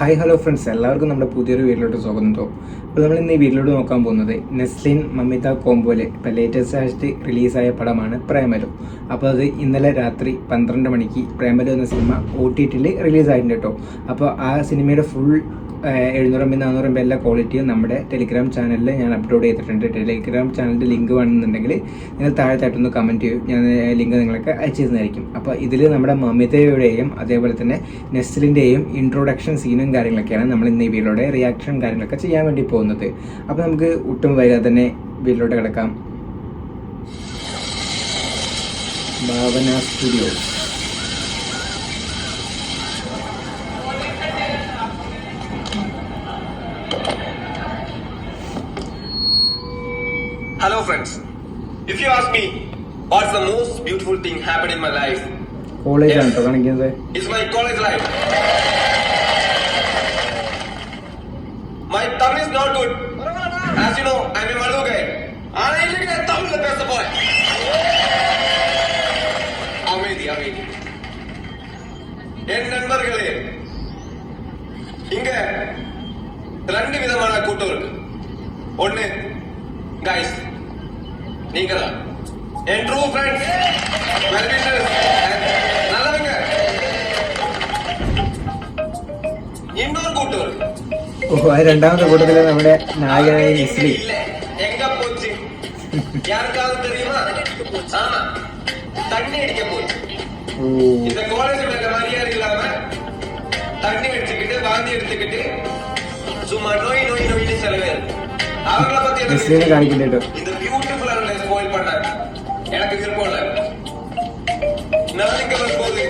Hi hello friends, എല്ലാവർക്കും നമ്മുടെ പുതിയൊരു വീട്ടിലോട്ട് സ്വാഗതം. അപ്പോൾ നമ്മൾ ഇന്ന് ഈ വീട്ടിലോട്ട് നോക്കാൻ പോകുന്നത് നെസ്ലിൻ മമിത കോംബോയിലെ ഇപ്പോൾ ലേറ്റസ്റ്റ് ആയിട്ട് റിലീസായ പടമാണ് പ്രേമലു. അപ്പോൾ അത് ഇന്നലെ രാത്രി 12 മണിക്ക് പ്രേമലു എന്ന സിനിമ OTTയിൽ റിലീസായിട്ടുണ്ട് കേട്ടോ. അപ്പോൾ ആ സിനിമയുടെ ഫുൾ 700 MB 400 MB എല്ലാ ക്വാളിറ്റിയും നമ്മുടെ ടെലിഗ്രാം ചാനലിൽ ഞാൻ അപ്ലോഡ് ചെയ്തിട്ടുണ്ട്. ടെലിഗ്രാം ചാനലിൻ്റെ ലിങ്ക് വേണമെന്നുണ്ടെങ്കിൽ നിങ്ങൾ താഴത്തായിട്ടൊന്ന് കമൻറ്റ് ചെയ്യും, ഞാൻ ലിങ്ക് നിങ്ങൾക്ക് അയച്ചു തരുന്നതായിരിക്കും. അപ്പോൾ ഇതിൽ നമ്മുടെ മമിതയുടെയും അതേപോലെ തന്നെ നെസ്ലിൻ്റെയും ഇൻട്രൊഡക്ഷൻ സീനും കാര്യങ്ങളൊക്കെയാണ് നമ്മൾ ഇന്ന് ഈ വീഡിയോയുടെ റിയാക്ഷൻ കാര്യങ്ങളൊക്കെ ചെയ്യാൻ വേണ്ടി പോകുന്നത്. അപ്പോൾ നമുക്ക് ഒട്ടും വൈകാതെ തന്നെ വീഡിയോയിലോട്ട് കിടക്കാം. ഭാവന studios. Hello friends, if you ask me what's the most beautiful thing happened in my life, college ആണ് കേട്ടോ കാണിക്കുന്നത്. it's my college life. My Tamil is not good. As you know, I'm a Malu guy. I like Tamil the best boy. Amazing. என் நண்பர்களே, இங்க ரெண்டு விதமான கூட்டம் இருக்கு. ஒன்னு guys, நீங்க தான் என் ட்ரூ ஃப்ரெண்ட்ஸ், வெல் விஷர்ஸ், நல்லவங்க. இன்னொரு கூட்டம் இருக்கு. രണ്ടാമത്തെ കൂട്ടത്തില് നമ്മുടെ നായകനായ നെസ്ലി. இல்ல எங்க போச்சு யாருக்காவது தெரியுமா? ஆமா, தண்ணி அடிக்க போச்சு. இந்த காலேஜ்ல இந்த மரியாதை இல்லாம தண்ணி அடிச்சுக்கிட்டு வாந்தி எடுத்துக்கிட்டு சும்மா நோயின்னு செலவே அவங்கள பத்தி காணிக்கிட்டு இந்த பியூட்டிஃபுல்லான லைஃப் ஸ்பாயில் பண்ணாங்க. எனக்கு விருப்பம் இல்ல. நாளைக்கு வரும்போது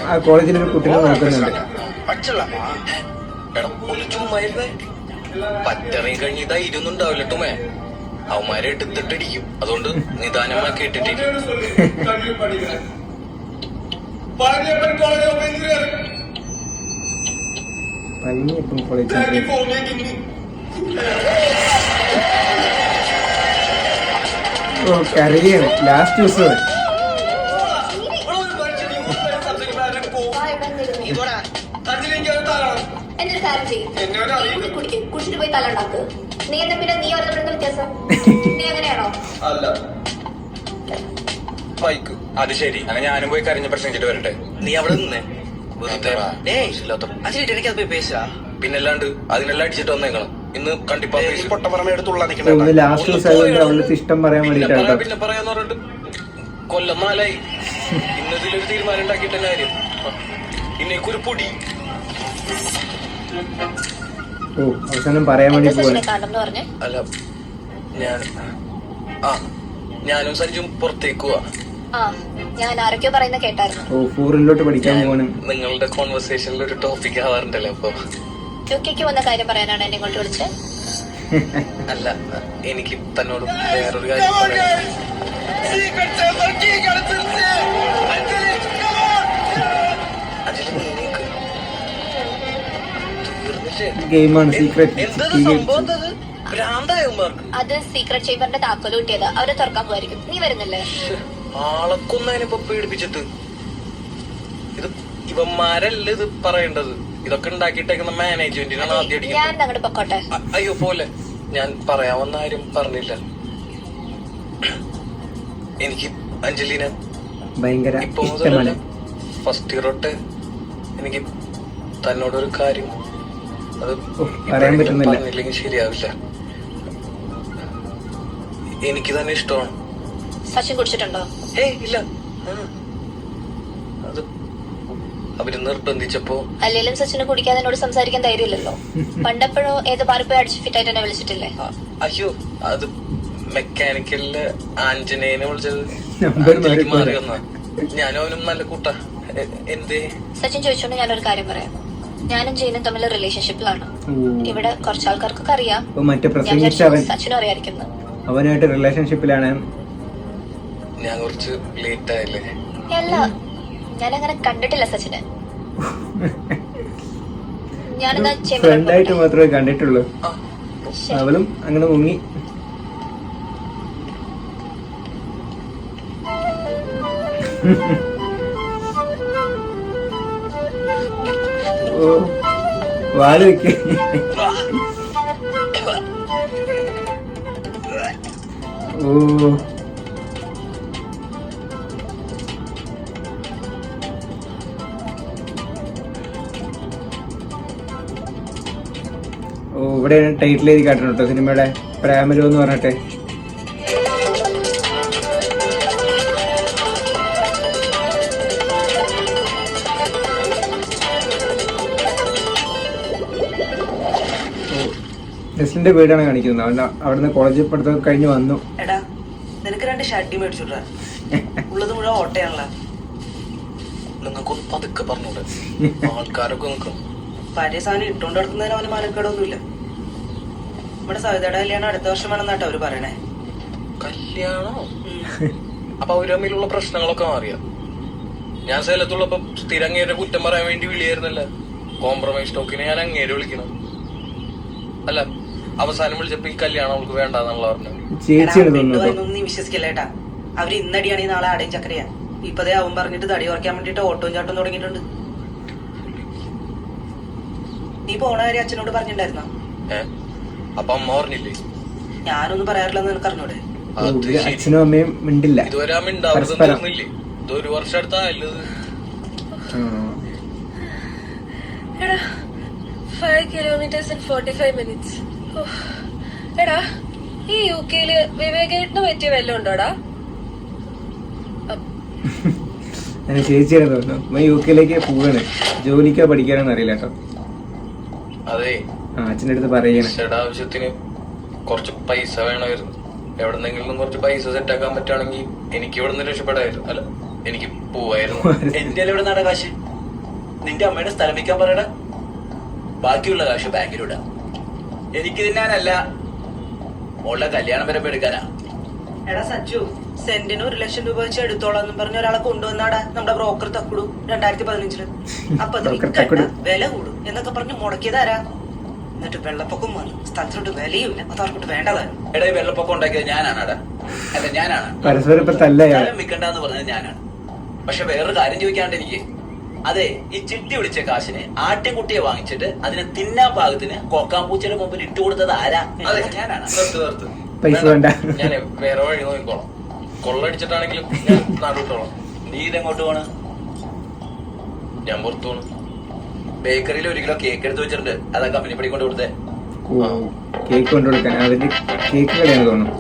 ആ കോളേജിൽ ഒരു കുട്ടികളെ നോക്കുന്നുണ്ട്. പറ്ററി കഴിഞ്ഞ് ധൈര്യമൊന്നും ഉണ്ടാവില്ല ടുമേ. അവന്മാരെ എടുത്തിട്ടിരിക്കും. അതുകൊണ്ട് നിദാനമാക്കി ഇട്ടിട്ടിരിക്കും. പഴഞ്ഞപ്പൻ കോളേജ് ഓഫ് എഞ്ചിനീയറിംഗ് കരയാണ് ലാസ്റ്റ് ദിവസം. കുടിച്ചിട്ട് പോയി തല ഉണ്ടാക്ക്. നീ എന്താ പിന്നെ നീ വരുന്ന വ്യത്യാസം? നീ എങ്ങനെയാണോ? മൈക്ക് അത് ശരി. അങ്ങനെ ഞാനും പോയി കരഞ്ഞ പ്രശ്നം വരട്ടെ. നീ അവിടെ നിന്നേ. എനിക്കത് പോയി പേശാ. പിന്നല്ലാണ്ട് അതിനെല്ലാം അടിച്ചിട്ട് വന്നേക്കണം. ഇന്ന് കണ്ടിപ്പാ പൊട്ടപ്പറമ എടുത്തുള്ള ഇഷ്ടം പറയാൻ വേണ്ടിട്ടാണ്. പിന്നെ പറയാന്ന് പറഞ്ഞിട്ട് കൊല്ലം 4 ഇന്നതിലൊരു തീരുമാനം ഉണ്ടാക്കിയിട്ട് കാര്യം. ഇന്നേക്കൊരു പൊടി അവസാനം പറയാൻ വേണ്ടി അല്ല. ഞാനും സഞ്ജും പുറത്തേക്ക് പോവാ. ഞാൻ ആരൊക്കെയോ പറയുന്ന കേട്ടായിരുന്നു. ഫോറിനിലോട്ട് പഠിക്കാൻ പോകണം. നിങ്ങളുടെ കോൺവെർസേഷനിൽ ഒരു ടോപ്പിക് ആവാറുണ്ടല്ലോ. അപ്പൊ യുകെക്ക് വന്ന കാര്യം പറയാനാണ് എന്നെ ഇങ്ങോട്ട് വിളിച്ചത്. അല്ല, എനിക്ക് തന്നോട് വേറൊരു കാര്യം പറയാം. ഗെയിമാണ് സീക്രട്ട്. അത് സീക്രട്ട് ചേമ്പറിന്റെ താക്കോല് കിട്ടിയത് അവരെ തുറക്കാൻ പോയിരിക്കും. നീ വരുന്നില്ലേ? ആളെക്കൊന്നതിനിപ്പോ പേടിപ്പിച്ചിട്ട്. ഇത് ഇവന്മാരല്ല ഇത് പറയേണ്ടത്. ഇതൊക്കെ ഉണ്ടാക്കിയിട്ടേക്കുന്ന മാനേജ്മെന്റിനാണ് ആദ്യം അടിക്കുന്നത്. ഞാൻ അങ്ങോട്ട് പൊക്കോട്ടെ. അയ്യോ പോലെ, ഞാൻ പറയാവുന്ന ആരും പറഞ്ഞില്ല. എനിക്ക് അഞ്ജലിനെ ഭയങ്കര ഇപ്പൊ ഇഷ്ടമാണ്. ഫസ്റ്റ് ഇയർ തൊട്ട് എനിക്ക് തന്നോടൊരു കാര്യം അത് പറയാൻ പറ്റുന്നില്ല. പറഞ്ഞില്ലെങ്കിൽ ശരിയാവില്ല. എനിക്ക് തന്നെ ഇഷ്ടമാണ്. സച്ചിൻ കുടിച്ചിട്ടുണ്ടോ? ഇല്ല. അത് അവര് നിർബന്ധിച്ചപ്പോ. അല്ലെങ്കിലും സച്ചിനെ കുടിക്കാതെ എന്നോട് സംസാരിക്കാൻ ധൈര്യമില്ലല്ലോ. പണ്ടെപ്പോഴോ ഏത് പാറിപ്പോയി അടിച്ച് ഫിറ്റായിട്ട് എന്നെ വിളിച്ചിട്ടില്ലേ? അയ്യോ, അത് മെക്കാനിക്കലില് ആഞ്ജനേനെ വിളിച്ചത് മാറി വന്ന. ഞാനും അവനും നല്ല കൂട്ടാ. എന്തേ? സച്ചിൻ ചോദിച്ചോണ്ട് ഞാനൊരു കാര്യം പറയാം. ഞാനും ജെയിനും തമ്മിൽ റിലേഷൻഷിപ്പിലാണ്. ഇവിടെ കുറച്ച് ആൾക്കാർക്കൊക്കെ അറിയാം. സച്ചിനും അറിയാതിരിക്കുന്നു. അവനായിട്ട് റിലേഷൻഷിപ്പിലാണ്. ഞാൻ കുറച്ച് ലേറ്റ് ആയില്ലേ? അല്ല, ഞാനങ്ങനെ കണ്ടിട്ടില്ല സച്ചിനെ. ഞാനിതാ ഫ്രണ്ടായിട്ട് മാത്രമേ കണ്ടിട്ടുള്ളൂ. അവളും അങ്ങനെ മുങ്ങി. ഓ വാല് വെക്ക്. ഓ ഓ ഇവിടെ ടൈറ്റിൽ എഴുതി കാട്ടണം കേട്ടോ സിനിമയുടെ, പ്രേമലു എന്ന് പറഞ്ഞിട്ട്. നെസ്ലിന്റെ വീടാണ് കാണിക്കുന്നത്. അവൻ അവിടുന്ന് കോളേജ് പഠിത്തം കഴിഞ്ഞ് വന്നു. എടാ നിനക്ക് 2 ഷഡ്ഡി മേടിച്ചുടാ. ഉള്ളത് മുഴുവൻ ഓട്ടയാണല്ലോ. നിങ്ങൾക്കൊന്ന് പതുക്കെ പറഞ്ഞൂടെ, ആൾക്കാരൊക്കെ നിൽക്കും. പഴയ സാധനം ഇട്ടോണ്ട് നടക്കുന്നതിന് അവന് മാനക്കേടൊന്നുമില്ല. നമ്മുടെ സവിതയുടെ കല്യാണം അടുത്ത വർഷമാണെന്നാട്ടോ അവര് പറയണേ. കല്യാണോ? അപ്പൊ അവര് തമ്മിലുള്ള പ്രശ്നങ്ങളൊക്കെ മാറിയാ? ഞാൻ സേലത്തുള്ളപ്പോ സ്ഥിരം അങ്ങേരെ കുറ്റം പറയാൻ വേണ്ടി വിളിയായിരുന്നല്ല. കോംപ്രമൈസ് ടോക്കിനെ ഞാൻ അങ്ങേരെ വിളിക്കണം. അല്ല, അവസാനം വിളിച്ചപ്പോ ഈ കല്യാണം അവൾക്ക് വേണ്ടെന്നുള്ള പറഞ്ഞു. നീ വിശ്വസിക്കല്ലേട്ടാ. അവര് ഇന്നടിയാണെങ്കിൽ നാളെ ആടയും ചക്കരയാ. ഇപ്പതേ അവൻ പറഞ്ഞിട്ട് തടി കുറയ്ക്കാൻ വേണ്ടിട്ട് ഓട്ടവും ചാട്ടവും തുടങ്ങിയിട്ടുണ്ട്. നീ പോണ കാര്യം അച്ഛനോട് പറഞ്ഞിട്ടുണ്ടായിരുന്നോ? അപ്പൊ അമ്മ പറഞ്ഞില്ലേ? ഞാനൊന്നും പറയാറില്ലെന്ന് നിനക്ക് അറിഞ്ഞൂടെ? അച്ഛനും അമ്മയും മിണ്ടില്ല. ഇതുവരെ അമ്മ ഉണ്ടാവുന്നില്ലേ? ഇതൊരു വർഷം അടുത്തായല്ലോ. 5 kilometers in 45 minutes. എടാ ഈ യുകെയില് വിവേകേട്ടന് പറ്റിയ വല്ലതും ഉണ്ടോടാ? ചേച്ചിയാണ് തോന്നുന്നു. യുകെയിലേക്ക് പോവാണ്. ജോലിക്കോ പഠിക്കാനൊന്നും അറിയില്ല കേട്ടോ. അതെ, അച്ഛൻ്റെ അടുത്ത് പറയണേ. ആവശ്യത്തിന് കുറച്ച് പൈസ വേണമായിരുന്നു. എവിടെന്നെങ്കിലും കുറച്ച് പൈസ സെറ്റ് ആക്കാൻ പറ്റുകയാണെങ്കിൽ എനിക്ക് ഇവിടെ നിന്ന് രക്ഷപ്പെടായിരുന്നു. അല്ല, എനിക്ക് പോവായിരുന്നു. എന്റെ ഇവിടെ നട കാശ് നിന്റെ അമ്മയുടെ സ്ഥലം വിൽക്കാൻ പറയടാ. ബാക്കിയുള്ള കാശ് ബാങ്കിലിടാം. എനിക്ക് തിന്നാനല്ല, മോളുടെ കല്യാണം വരെ എടുക്കാനാ. എടാ സച്ചു, സെന്റിന് 1 ലക്ഷം രൂപ വെച്ച് എടുത്തോളാന്നും പറഞ്ഞ ഒരാളെ കൊണ്ടുവന്നാടാ നമ്മുടെ ബ്രോക്കർ തക്കുടു 2015. അപ്പൊ അത് വിൽക്കണ്ട, വില കൂടും എന്നൊക്കെ പറഞ്ഞ് മുടക്കിയതാരാ. എന്നിട്ട് വെള്ളപ്പൊക്കം വന്നു, സ്ഥലത്തോട്ട് വിലയുമില്ല, അത് അവർക്കോട്ട് വേണ്ടതാണ്. എടാ ഈ വെള്ളപ്പൊക്കം ഉണ്ടാക്കിയത് ഞാനാണാടാ. അല്ല, ഞാനാണ്. സ്ഥലം വിൽക്കണ്ടെന്ന് പറഞ്ഞത് ഞാനാണ്. പക്ഷെ വേറൊരു കാര്യം ചോദിക്കാണ്ട് എനിക്ക്. അതെ, ഈ ചിട്ടി വിളിച്ച കാശിന് ആട്ടിൻകുട്ടിയെ വാങ്ങിച്ചിട്ട് അതിനെ തിന്നാൻ പാകത്തിന് കൊക്കാമ്പൂച്ചയുടെ മുമ്പിൽ ഇട്ട് കൊടുത്തത് ആരാ? അതെ, ഞാനാണ്. പൈസ വേണ്ട, ഞാൻ വേറെ വഴി നോക്കിക്കോളാം. കൊള്ളടിച്ചിട്ടാണെങ്കിലും ഞാൻ നാട്ടിട്ടോളാം. നീ ഇതെങ്ങോട്ട് പോണ്? ഞാൻ പുറത്തു പോണു. ബേക്കറിയിൽ 1 കിലോ കേക്ക് എടുത്ത് വെച്ചിട്ടുണ്ട്. അതാ കമ്പനി പടി കൊണ്ട് കൊടുത്തേ. കേക്ക് കൊണ്ടുകൊടുക്കാൻ. അതിന്റെ കേക്ക് കടയാണ് തോന്നുന്നു.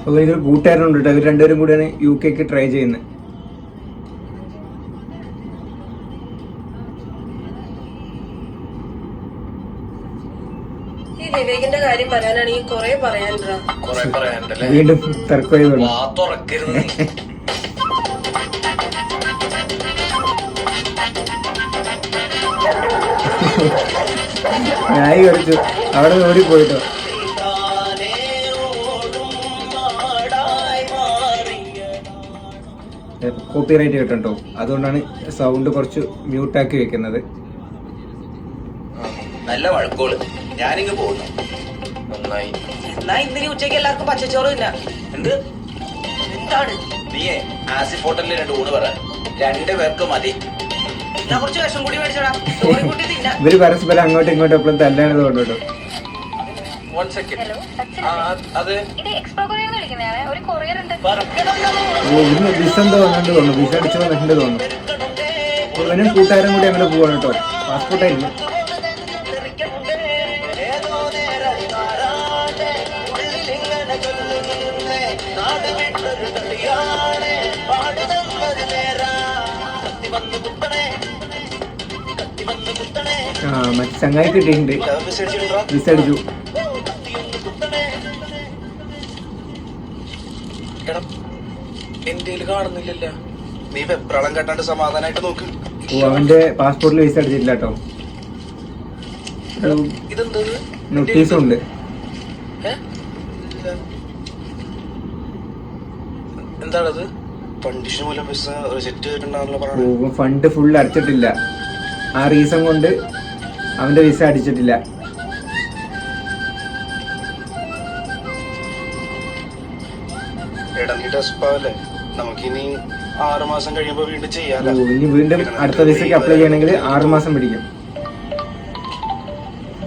അപ്പൊ ഇതൊരു കൂട്ടുകാരനുണ്ട് കേട്ടോ. ഇവർ രണ്ടുപേരും കൂടിയാണ് UK ട്രൈ ചെയ്യുന്നത്. ഈ വിവേകിന്റെ കാര്യം പറയാനാണെങ്കിൽ കൊറേ പറയാനുണ്ടാ. കൊറേ പറയാനുണ്ടല്ലേ? വീണ്ടും തർക്കമായി വന്നു. വാ തുറക്കരുത്. ഞായി കളിച്ചു അവിടെ ഓടി പോയിട്ടോ. കോപ്പിറൈറ്റ് കിട്ടും. അതുകൊണ്ടാണ് സൗണ്ട് കുറച്ച് മ്യൂട്ടാക്കി വെക്കുന്നത്. നല്ല വഴക്കോള്. ഞാനിങ്ങ് പോകുന്നു. നന്നായി. എന്നാ ഇന്നലെ ഉച്ചയ്ക്ക് എല്ലാവർക്കും പച്ചച്ചോറ് തിന്നാ. എന്ത്? എന്താണ്? നീയേ ആസിഫ് ഹോട്ടലിൽ 2 ഊണ് പറ. 2 പേർക്ക് മതി. ഞാൻ കുറച്ച് വിഷം കൂടി മേടിച്ചോടാ. ചോറി കൂട്ടി തിന്നാ. ഇവര് പരസ്പരം അങ്ങോട്ടും ഇങ്ങോട്ടും എപ്പോഴും തല്ലാണ് തോന്നുന്നു. 1 സെക്കൻഡ്. അത് എക്സ്പ്രോ കൊറിയർ വിളിക്കുന്നതാണ്. ഒരു കൊറിയർ ഉണ്ട്. ഇന്ന് വിസ എന്തോ വന്നിട്ട് തോന്നുന്നു. വിസ അടിച്ചു വന്നിട്ടുണ്ട് തോന്നുന്നു. ഇവനും കൂട്ടുകാരും കൂടി അങ്ങനെ പോവാണ് കേട്ടോ. പാസ്പോർട്ടായിരുന്നു. മറ്റു ചങ്ങായി കിട്ടിയിട്ടുണ്ട്. വിസ അടിച്ചു. എടാ എന്റെ കാണുന്നില്ലല്ലോ. നീ വെപ്രാളം കെട്ടാണ്ട് സമാധാനമായിട്ട് നോക്ക്. അവന്റെ പാസ്പോർട്ടിൽ വിസ അടിച്ചിട്ടില്ല കേട്ടോ. ഇതെന്താ? നോട്ടീസും ഉണ്ട്. എന്താണത്? കണ്ടീഷൻ മൂലം വിസ റിജക്ട് ചെയ്തിട്ടുണ്ടാണല്ലോ. ഫണ്ട് ഫുൾ അടച്ചിട്ടില്ല. ആ റീസൺ കൊണ്ട് അവന്റെ വിസ അടിച്ചിട്ടില്ല. എടാ നീ ഡെസ്പാവല്ലേ, നമുക്കിനി 6 മാസം കഴിയുമ്പോ വീണ്ടും ചെയ്യാലോ. ഇനി വീണ്ടും അടുത്ത വിസയ്ക്ക് അപ്ലൈ ചെയ്യണമെങ്കിൽ 6 മാസം പിടിക്കും.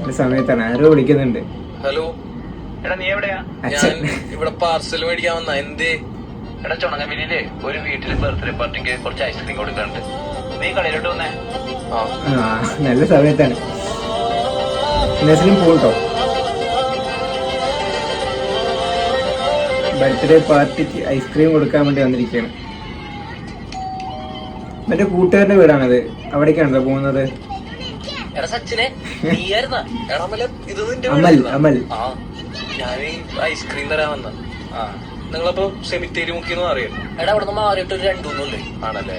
ഒരു സമയത്താണ് ആരോ വിളിക്കുന്നുണ്ട്. ഹലോ എടാ നീ എവിടെയാ? ഞാൻ ഇവിടെ പാർസൽ മേടിക്കാൻ വന്ന. എന്തേ? എടാ ചുണങ്ങമില്ലേ ഒരു വീട്ടില് ബർത്ത്ഡേ പാർട്ടിക്ക് കുറച്ച് ഐസ്ക്രീം കൊടുക്കാനുണ്ട്. നീ കടയിലോട്ട് വന്നേ. ആ നല്ല സമയത്താണ്. നസ്ലിൻ പോട്ടോ. ബർത്ത്ഡേ പാർട്ടിക്ക് ഐസ്ക്രീം കൊടുക്കാൻ വേണ്ടി വന്നിരിക്കുകയാണ്. മറ്റേ കൂട്ടുകാരന്റെ വീടാണത്. അവിടേക്കാണല്ലോ പോകുന്നത്. എടാ സച്ചിനെ നീയായിരുന്നാ? എടാ മല, ഇത് നിന്റെ അമൽ വീടായിരുന്നോ? അമൽ ആ, ഞാൻ ഐസ്ക്രീം തരാൻ വന്ന. ആ, നിങ്ങളപ്പോ സെമിത്തേരി മുക്കിയെന്ന് അറിയാം. എടാ അവിടെ നിന്ന് മാറിയിട്ട് ഒരു 2-3 ആണല്ലേ?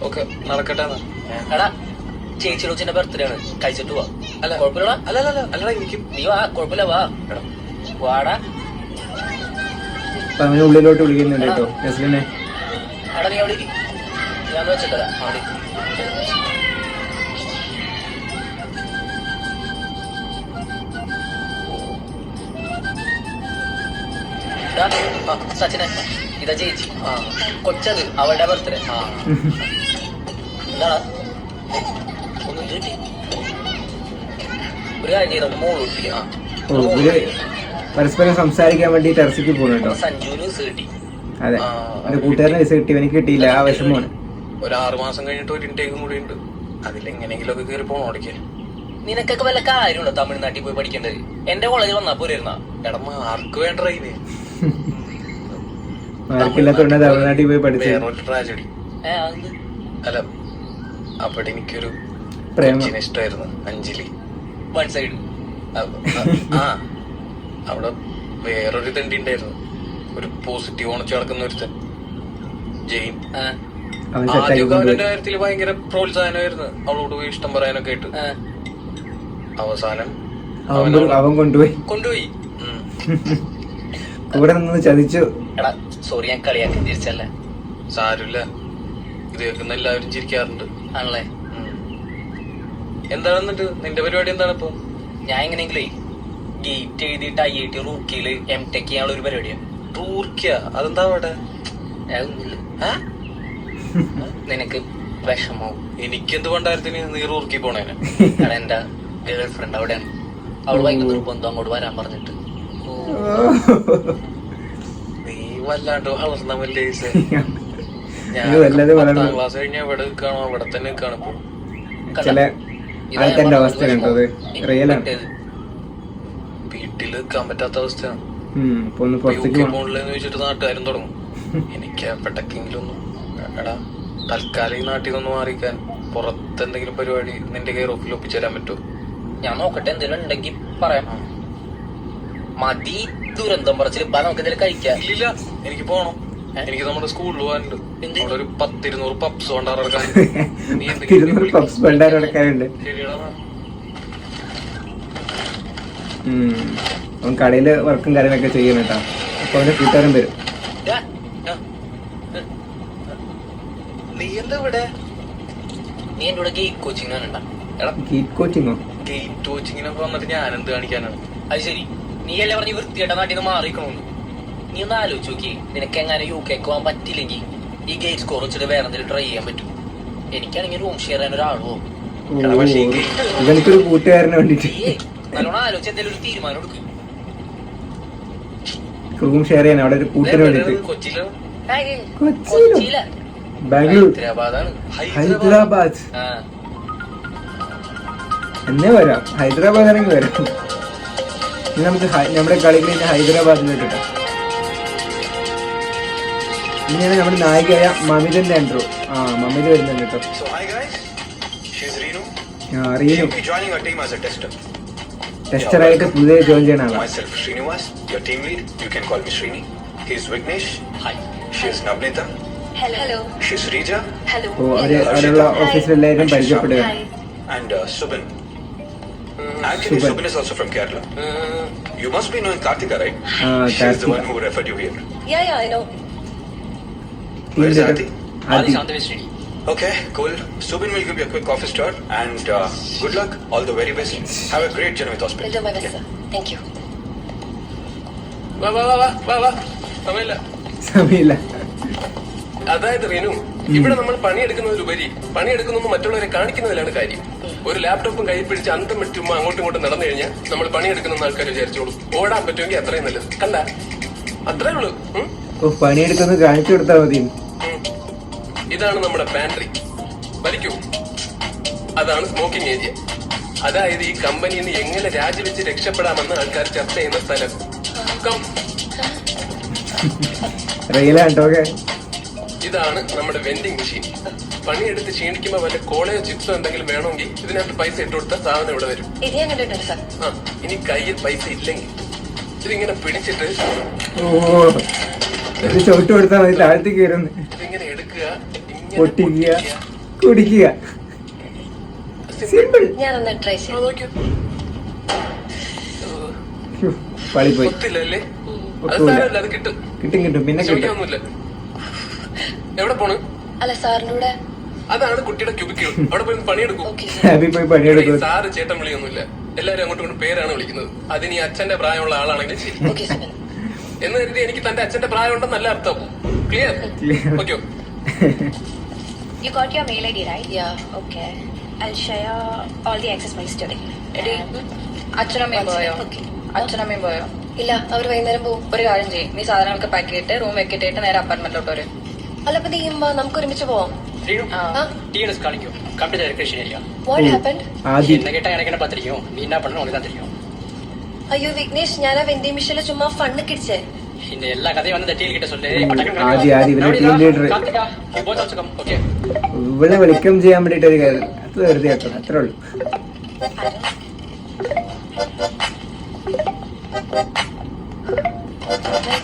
ഓക്കെ, നടക്കട്ടെ എന്നാ. എടാ ചേച്ചി റോച്ചിന്റെ ബർത്ത്ഡേ ആണ്, കഴിച്ചിട്ട് പോവാ. അല്ല കുഴപ്പമില്ലടാ. അല്ലടാ എനിക്ക് നീ വാ, കുഴപ്പമില്ല വാ. എടാ, വാടാ. അപ്പൊ അവന് ഉള്ളിലോട്ട് വിളിക്കുന്നുണ്ട് കേട്ടോ നസ്ലിനെ. എടാ നീ അവിടെ ഇരി. ഞാൻ വെച്ചിട്ടതാ അവിടെ. സച്ചിനെ ഇതാ ചേച്ചി. ആ കൊച്ചത് അവളുടെ ബർത്ത്ഡേ. ആ എന്താടാ ഒന്നും കിട്ടി? ഒരു കാര്യം ചെയ്ത മോളൂട്ടി. ആ ഇവര് പരസ്പരം സംസാരിക്കാൻ വേണ്ടി ടെറസിക്ക് പോകുന്നു കേട്ടോ. സഞ്ജുവിന് വിസ കിട്ടി. അതെ, എന്റെ കൂട്ടുകാരന് വിസ കിട്ടി, എനിക്ക് കിട്ടിയില്ല. ആ വിഷമമാണ്. ഒരു 6 മാസം കഴിഞ്ഞിട്ട് ഒരു ഇൻടേക്കും കൂടി ഉണ്ട്. അതിലെങ്ങനെങ്കിലും ഒക്കെ കയറി പോണോടിക്ക്. നിനക്കൊക്കെ വല്ല കാര്യമുണ്ടോ തമിഴ്നാട്ടിൽ പോയി പഠിക്കേണ്ടത്? എന്റെ കോളേജിൽ വന്നാ പോരായിരുന്നാ? എടാ മാർക്ക് വേണ്ട ഇതിന്. മാർക്കില്ലാത്തോണ്ട് തമിഴ്നാട്ടിൽ പോയി പഠിച്ചു. വേറൊരു ട്രാജഡി. അല്ല, അവിടെ എനിക്കൊരു പ്രേമം. കൊച്ചിനെ ഇഷ്ടമായിരുന്നു, അഞ്ജലി. One side. ആ, അവിടെ വേറൊരു തണ്ടി ഉണ്ടായിരുന്നു, ഒരു പോസിറ്റീവ് ഓണിച്ച് നടക്കുന്ന ഒരുത്തൻ, ജെയിൻ. അവൻ സെറ്റാക്കി ആദ്യമൊക്കെ കൊണ്ടുപോയി. അവന്റെ കാര്യത്തിൽ ഭയങ്കര പ്രോത്സാഹനമായിരുന്നു, അവളോട് പോയി ഇഷ്ടം പറയാനൊക്കെ ആയിട്ട്. അവസാനം അവൻ കൊണ്ടുപോയി കൊണ്ടുപോയി. കൂടെ നിന്ന് ചതിച്ചു. എടാ സോറി, ഞാൻ കളിയാക്കി തിരിച്ചല്ല. സാരമില്ല, ഇത് കേൾക്കുന്ന എല്ലാവരും ചിരിക്കാറുണ്ട്. ആണല്ലേ? എന്താണ് എന്നിട്ട് നിന്റെ പരിപാടി എന്താണ് ഇപ്പൊ? ഞാൻ എങ്ങനെയെങ്കിലേ ഗേറ്റ് എഴുതിയിട്ട് IIT റൂർക്കിയില് M.Tech ചെയ്യാനുള്ള ഒരു പരിപാടിയാണ്. ടൂർക്കിയ? അതെന്താ അവിടെ? അതൊന്നുമില്ല. നിനക്ക് വിഷമാവും. എനിക്കെന്ത് പണ്ടാരത്തിന് നീ റൂർക്കി പോണേനെ? എടാ എന്റെ ഗേൾ ഫ്രണ്ട് അവിടെയാണ്. അവള് ഭയങ്കര നിർബന്ധം അങ്ങോട്ട് വരാൻ പറഞ്ഞിട്ട്. നീ വല്ലാണ്ട് വളർന്നമല്ലേ ഈസേ. ഞാൻ ഇത് വല്ലാതെ വളർന്നു. 10ാം ക്ലാസ് കഴിഞ്ഞാൽ ഇവിടെ നിൽക്കാണോ? അവിടെ തന്നെ നിൽക്കാണ് ഇപ്പൊ. ചില ആൾക്കാരുടെ അവസ്ഥ കണ്ടോ, അത് റിയലാണ്. വീട്ടിൽ നിൽക്കാൻ പറ്റാത്ത അവസ്ഥയാണ്. ഇപ്പൊ ഒന്ന് പുറത്തേക്ക് പോകണം. പോണില്ലെന്ന് ചോദിച്ചിട്ട് നാട്ടുകാരും തുടങ്ങും. എനിക്ക് എവിടക്കെങ്കിലും ഒന്നും എടാ തൽക്കാലം ഈ നാട്ടിൽ നിന്ന് മാറിക്കാൻ പുറത്തെന്തെങ്കിലും പരിപാടി നിന്റെ കെയർ ഓഫിൽ ഒപ്പിച്ചു തരാൻ പറ്റുമോ? ഞാൻ നോക്കട്ടെ, എന്തെങ്കിലും ഉണ്ടെങ്കിൽ പറയാം. മതി ദുരന്തം പറച്ചിൽ. ഇപ്പൊ നമുക്ക് എന്തെങ്കിലും കഴിക്കാം. ഇല്ല, എനിക്ക് പോണം. എനിക്ക് നമ്മുടെ സ്കൂളിൽ പോകാനുണ്ട്. എന്ത്? അവിടെ ഒരു 10-200 പപ്സ് കൊണ്ടാറക്കാൻ. നീ 200 പപ്സ് ഭണ്ടാരടക്കാനുണ്ട്. ശരിയാടാ. അവൻ കടയില് വർക്കും കാര്യങ്ങളൊക്കെ ചെയ്യണം കേട്ടോ. അപ്പൊ അവന്റെ കൂട്ടുകാരൻ വരും. നീ എന്താ ഇവിടെ? നീ എന്റെ കൂടെ ഗെയിം കോച്ചിങ് ഉണ്ടാ? എടാ ഗേറ്റ് കോച്ചിങ്ങോ? ഗേറ്റ് കോച്ചിങ്ങിനൊക്കെ വന്നിട്ട് ഞാൻ എന്ത് കാണിക്കാനാണ്? അത് ശരി, നീ അല്ലേ പറഞ്ഞ് വൃത്തിയായിട്ട നാട്ടിൽ നിന്ന് മാറിക്കണോന്ന്. നീ ഒന്ന് ആലോചിച്ച് നോക്കി, നിനക്ക് എങ്ങനെ UK പോകാൻ പറ്റില്ലെങ്കിൽ ഈ ഗേറ്റ് സ്കോർ വെച്ചിട്ട് വേറെ എന്തെങ്കിലും ട്രൈ ചെയ്യാൻ പറ്റും. എനിക്കാണെങ്കിൽ റൂം ഷെയർ ചെയ്യാൻ ഒരാളോ. ഇവനക്കൊരു കൂട്ടുകാരന് വേണ്ടിട്ട് നല്ലോണം ആലോചിച്ച് എന്തെങ്കിലും ഒരു തീരുമാനം എടുക്കും. റൂം ഷെയർ ചെയ്യാൻ അവിടെ ഒരു കൂട്ടിന് വേണ്ടിട്ട്. കൊച്ചിയിലോ? കൊച്ചിയില? ബാംഗ്ലൂർ, ഹൈദരാബാദാണ്. ഹൈദരാബാദ്. എന്നേ വരാം, ഹൈദരാബാദ് ആണെങ്കിൽ വരാം. ഇനി നമുക്ക് നമ്മുടെ കളികൾ ഇനി ഹൈദരാബാദിലേക്ക് കിട്ടാം. ഇനിയാണ് നമ്മുടെ നായികയായ മമിതന്റെ എൻട്രോ. മമിത വരുന്നുണ്ട് കേട്ടോ. So hi guys, she's Reenu. Reenu You'll be joining our team as a tester. ടെസ്റ്ററായിട്ട് പുതിയ ജോയിൻ ചെയ്യണ ആളാണ്. Myself Srinivas, your team lead. You can call me Srini. He's Vignesh. Hi. She's Navnita. Hello. She's Rija. Hello. അപ്പോൾ അവിടെയുള്ള ഓഫീസിലെല്ലാവരും പരിചയപ്പെടുക. And Subin. Actually, Subin. Subin is also from Kerala. You must be knowing Karthika, right? She's the Karthika. one who referred you here. Yeah, I know. Where's Adi? ആദ്യം ശാന്തവി Shri. Okay, cool. Subin will give you a quick office tour and good luck. All the very best. Have a great journey with Will hospital. do my best, sir. Thank you. വാ വാ വാ വാ വാ വാ സമയമില്ല. സമയമില്ല. അതായത് റീനു, ഇവിടെ നമ്മൾ പണിയെടുക്കുന്നതിലുപരി പണിയെടുക്കുന്നത് മറ്റുള്ളവരെ കാണിക്കുന്നതിലാണ് കാര്യം. ഒരു ലാപ്ടോപ്പും കയ്യിൽ പിടിച്ച് അന്തം വിട്ടുമ്പോ അങ്ങോട്ടും ഇങ്ങോട്ടും നടന്നു കഴിഞ്ഞാൽ നമ്മൾ പണിയെടുക്കുന്ന ആൾക്കാർ വിചാരിച്ചോളൂ. ഓടാൻ പറ്റുമെങ്കിൽ അത്രയും നല്ലത്. കണ്ട അത്രേ ഉള്ളൂ. പണിയെടുക്കുന്നത് കാണിച്ചു കൊടുത്താൽ മതി. ഇതാണ് നമ്മുടെ പാൻട്രി. വലിക്കൂ. അതാണ് സ്മോക്കിംഗ് ഏരിയ. അതായത് ഈ കമ്പനിയിൽ നിന്ന് എങ്ങനെ രാജിവെച്ച് രക്ഷപ്പെടാമെന്ന് ആൾക്കാർ ചർച്ച ചെയ്യുന്ന സ്ഥലം. കം. റെയിലാണ്ടോക്കെ. ഇതാണ് നമ്മുടെ വെൻഡിങ് മെഷീൻ. പണിയെടുത്ത് ക്ഷീണിക്കുമ്പോ വല്ല കോളേജ് ചിപ്സോ എന്തെങ്കിലും വേണമെങ്കിൽ ഇതിനകത്ത് പൈസ ഇട്ട് കൊടുത്താൽ സാധനം ഇവിടെ വരും. ഇത് ഞാൻ കണ്ടിട്ടുണ്ട്, സർ. ആ, ഇനി കയ്യിൽ പൈസ ഇല്ലെങ്കിൽ ഇതിങ്ങനെ പിടിച്ചിട്ട് ചവിട്ട് കൊടുത്താൽ മതി. താഴത്തേക്ക് വരുന്നു. ഇതിങ്ങനെ എടുക്കുക, ഇങ്ങനെ പൊട്ടിക്കുക, കുടിക്കുക. സിമ്പിൾ. ഞാനൊന്ന് ട്രൈ ചെയ്യാം. നോക്കൂ. പളിപ്പോയി. ഒത്തില്ലല്ലേ? അത് ഒട്ടുമില്ല. സാരമില്ല, അത് കിട്ടും. കിട്ടും കിട്ടും. പിന്നെ കിട്ടും. ശ്രമിക്കാനൊന്നുമില്ല. എവിടെ പോണ്? അല്ല, സാറിന്റെ കൂടെ. അതാണ് കുട്ടിയുടെ ക്യൂബിക്കിൾ. അവിടെ പോയി പണിയെടുക്കും. ഓക്കെ. ഹാപ്പി പോയി പണിയെടുക്കും. സാറ് ചേട്ടൻ വിളിയൊന്നുമില്ല. എല്ലാരും അങ്ങോട്ടും ഇങ്ങോട്ടും പേരാണ് വിളിക്കുന്നത്. അതിന് ഈ അച്ഛന്റെ പ്രായമുള്ള ആളാണെങ്കിൽ ശരി. ഓക്കെ, സുബിൻ. എന്ന് കരുതി എനിക്ക് തന്റെ അച്ഛന്റെ പ്രായം ഉണ്ടെന്നല്ല അർത്ഥം. Clear? Okay. You got your mail ID, right? Yeah. Okay. I'll share all the access files today. എടി, അച്ഛനമ്മയും പോയോ? Okay. അച്ഛനമ്മയും പോയോ? ഇല്ല, അവർ വൈകുന്നേരം പോകും. ഒരു കാര്യം ചെയ്യും, നീ സാധനങ്ങളൊക്കെ പാക്ക് ചെയ്തിട്ട് റൂം വെക്കിട്ടിട്ട് നേരെ അപ്പാർട്ട്മെന്റിലോട്ട് വരും. അല്ല, അപ്പൊ നീ നമുക്ക് ഒരുമിച്ച് പോവാം. டிஎன்எஸ் காணிக்கும் computer recreation area. What happened? ആദ്യം என்ன கேட்டா எனக்கு என்ன பார்த்திருக்கோம், நீ என்ன பண்ணணும் உனக்கு தான் தெரியும். അയ്യോ വിഘ്നേഷ്, ഞാൻ ആ വെന്റി മിഷനിൽ ചുമ്മാ ഫണ്ണ് കിടിച്ചേ. இந்த எல்லா கதையும் வந்து டீல் கிட்ட சொல்லு. ആദ്യം ഇവരുടെ ടീം ലീഡർ ஓகே. ഇവിടെ വെൽക്കം ചെയ്യാൻ വേണ്ടിട്ട് ഒരു കാര്യം. അത് വെറുതെ ആക്കണം. അത്രേ ഉള്ളൂ.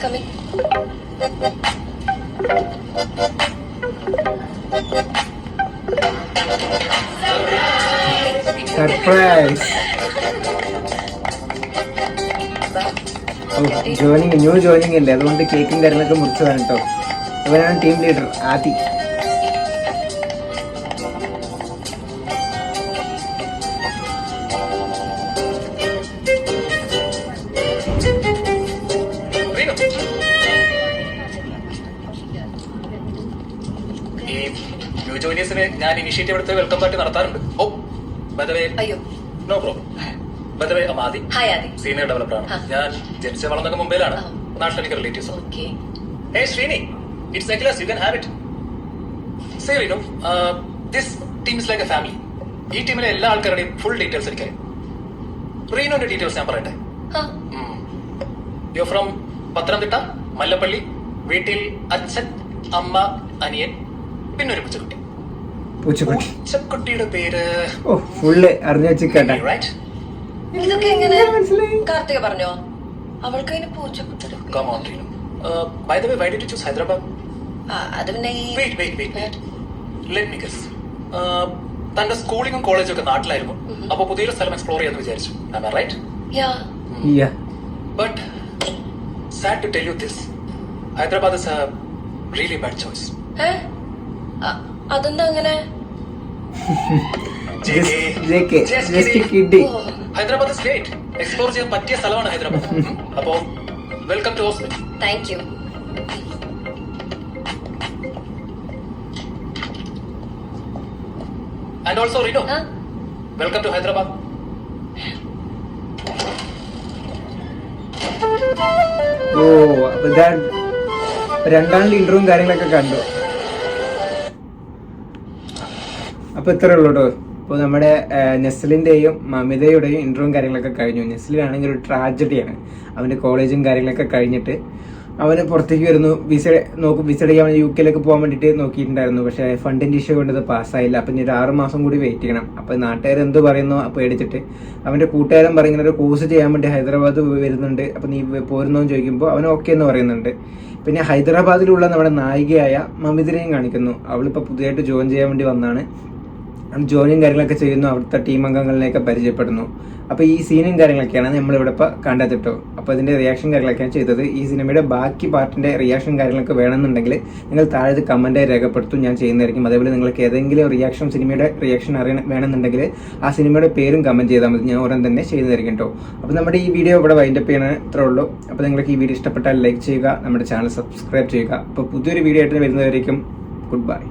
Coming. Surprise. Joining, new joining അല്ലേ, അതുകൊണ്ട് കേക്കും കാര്യങ്ങളൊക്കെ മുറിച്ചതാണ് കേട്ടോ. ഇവരാണ് ടീം ലീഡർ ആദി. ഈ ന്യൂ ജോയിനേഴ്സിന് ഞാൻ ഇനിഷ്യേറ്റീവ് എടുത്ത് വെൽക്കം പാർട്ടി നടത്താറുണ്ട്. ഓ ബൈ അയ്യോ, no problem. By the way, Adi hi Adi. Senior ഡെവലപ്പറാണ്. ആ. ഞാൻ ജനിച്ച വളർന്നൊക്കെ മുംബൈയിലാണ്. നാട്ടിലെനിക്ക് relatives. Okay. Hey Srini, it's Nicholas, you can have it. Say Renu, this team is like a family. ഈ ടീമിലെ എല്ലാ ആൾക്കാരുടെയും ഫുൾ ഡീറ്റെയിൽസ് എനിക്കറിയാം. റീനുവിന്റെ ഡീറ്റെയിൽസ് ഞാൻ പറയട്ടെ. You from Pathanamthitta, Mallappally. വീട്ടിൽ അച്ഛൻ, അമ്മ, അനിയൻ, പിന്നെ ഒരു പൂച്ചക്കുട്ടി. പൂച്ചക്കുട്ടിയുടെ പേര് ഫുള്ള് അറിഞ്ഞു വെച്ചിട്ടാ. റൈറ്റ്? ഇതൊക്കെ എങ്ങനെ കാർത്തിക പറഞ്ഞോ? അവൾക്ക് അതിന് പൂച്ചക്കുട്ടി. Come on, Renu. By the way, why did you choose Hyderabad? അത് പിന്നെ Wait. Let me guess. തന്റെ സ്കൂളിങ്ങും കോളേജും ഒക്കെ നാട്ടിലായിരുന്നു. അപ്പൊ പുതിയൊരു സ്ഥലം എക്സ്പ്ലോർ ചെയ്യാന്ന് വിചാരിച്ചു. Am I right? Yeah. But sad to tell you this, Hyderabad is a really bad choice. അതെന്താ അങ്ങനെ? Hyderabad is great. എക്സ്പ്ലോർ ചെയ്യാൻ പറ്റിയ സ്ഥലമാണ് ഹൈദരാബാദ്. അപ്പോ welcome to hostel. Thank you. And also Renu, welcome to Hyderabad. രണ്ടാം ഇന്റർവ്യൂവും കാര്യങ്ങളൊക്കെ കണ്ടു. അപ്പൊ ഇത്രേ ഉള്ളൂ കേട്ടോ. ഇപ്പോൾ നമ്മുടെ നെസ്ലിന്റെയും മമിതയുടെയും ഇന്റർവ്യൂവും കാര്യങ്ങളൊക്കെ കഴിഞ്ഞു. നെസ്ലിനാണെങ്കിൽ ഒരു ട്രാജഡിയാണ്. അവന്റെ കോളേജും കാര്യങ്ങളൊക്കെ കഴിഞ്ഞിട്ട് അവന് പുറത്തേക്ക് വരുന്നു. വിസ അടിക്കാൻ വേണ്ടി UK പോകാൻ വേണ്ടിയിട്ട് നോക്കിയിട്ടുണ്ടായിരുന്നു. പക്ഷേ ഫണ്ടിന്റെ ഇഷ്യൂ കൊണ്ട് ഇത് പാസ്സായില്ല. അപ്പം ഇനി ഒരു 6 മാസം കൂടി വെയിറ്റ് ചെയ്യണം. അപ്പം നാട്ടുകാർ എന്ത് പറയുന്നു പേടിച്ചിട്ട് അവന്റെ കൂട്ടുകാരൻ പറയുന്ന ഒരു കോഴ്സ് ചെയ്യാൻ വേണ്ടി ഹൈദരാബാദ് വരുന്നുണ്ട്, അപ്പം നീ പോരുന്നോ എന്ന് ചോദിക്കുമ്പോൾ അവൻ ഓക്കെ എന്ന് പറയുന്നുണ്ട്. പിന്നെ ഹൈദരാബാദിലുള്ള നമ്മുടെ നായികയായ മമിതിനെയും കാണിക്കുന്നു. അവളിപ്പോൾ പുതിയതായിട്ട് ജോയിൻ ചെയ്യാൻ വേണ്ടി വന്നാണ്. ജോലിയും കാര്യങ്ങളൊക്കെ ചെയ്യുന്നു, അവിടുത്തെ ടീം അംഗങ്ങളിനെയൊക്കെ പരിചയപ്പെടുന്നു. അപ്പോൾ ഈ സീനും കാര്യങ്ങളൊക്കെയാണ് നമ്മളിവിടെ ഇപ്പോൾ കണ്ടെത്തിട്ടോ. അപ്പോൾ ഇതിൻ്റെ റിയാക്ഷൻ കാര്യങ്ങളൊക്കെയാണ് ചെയ്തത്. ഈ സിനിമയുടെ ബാക്കി പാർട്ടിൻ്റെ റിയാക്ഷൻ കാര്യങ്ങളൊക്കെ വേണമെന്നുണ്ടെങ്കിൽ നിങ്ങൾ താഴെ കമൻറ്റായി രേഖപ്പെടുത്തും, ഞാൻ ചെയ്യുന്നതായിരിക്കും. അതേപോലെ നിങ്ങൾക്ക് ഏതെങ്കിലും സിനിമയുടെ റിയാക്ഷൻ വേണമെന്നുണ്ടെങ്കിൽ ആ സിനിമയുടെ പേരും കമൻറ്റ് ചെയ്താൽ മതി, ഞാൻ ഉടൻ തന്നെ ചെയ്യുന്നതായിരിക്കും കേട്ടോ. അപ്പോൾ നമ്മുടെ ഈ വീഡിയോ ഇവിടെ വൈൻഡപ്പ് ചെയ്യണേ ഇത്രേ ഉള്ളൂ. അപ്പോൾ നിങ്ങൾക്ക് ഈ വീഡിയോ ഇഷ്ടപ്പെട്ടാൽ ലൈക്ക് ചെയ്യുക, നമ്മുടെ ചാനൽ സബ്സ്ക്രൈബ് ചെയ്യുക. അപ്പോൾ പുതിയൊരു വീഡിയോ ആയിട്ട് വരുന്നവരേക്കും ഗുഡ് ബൈ.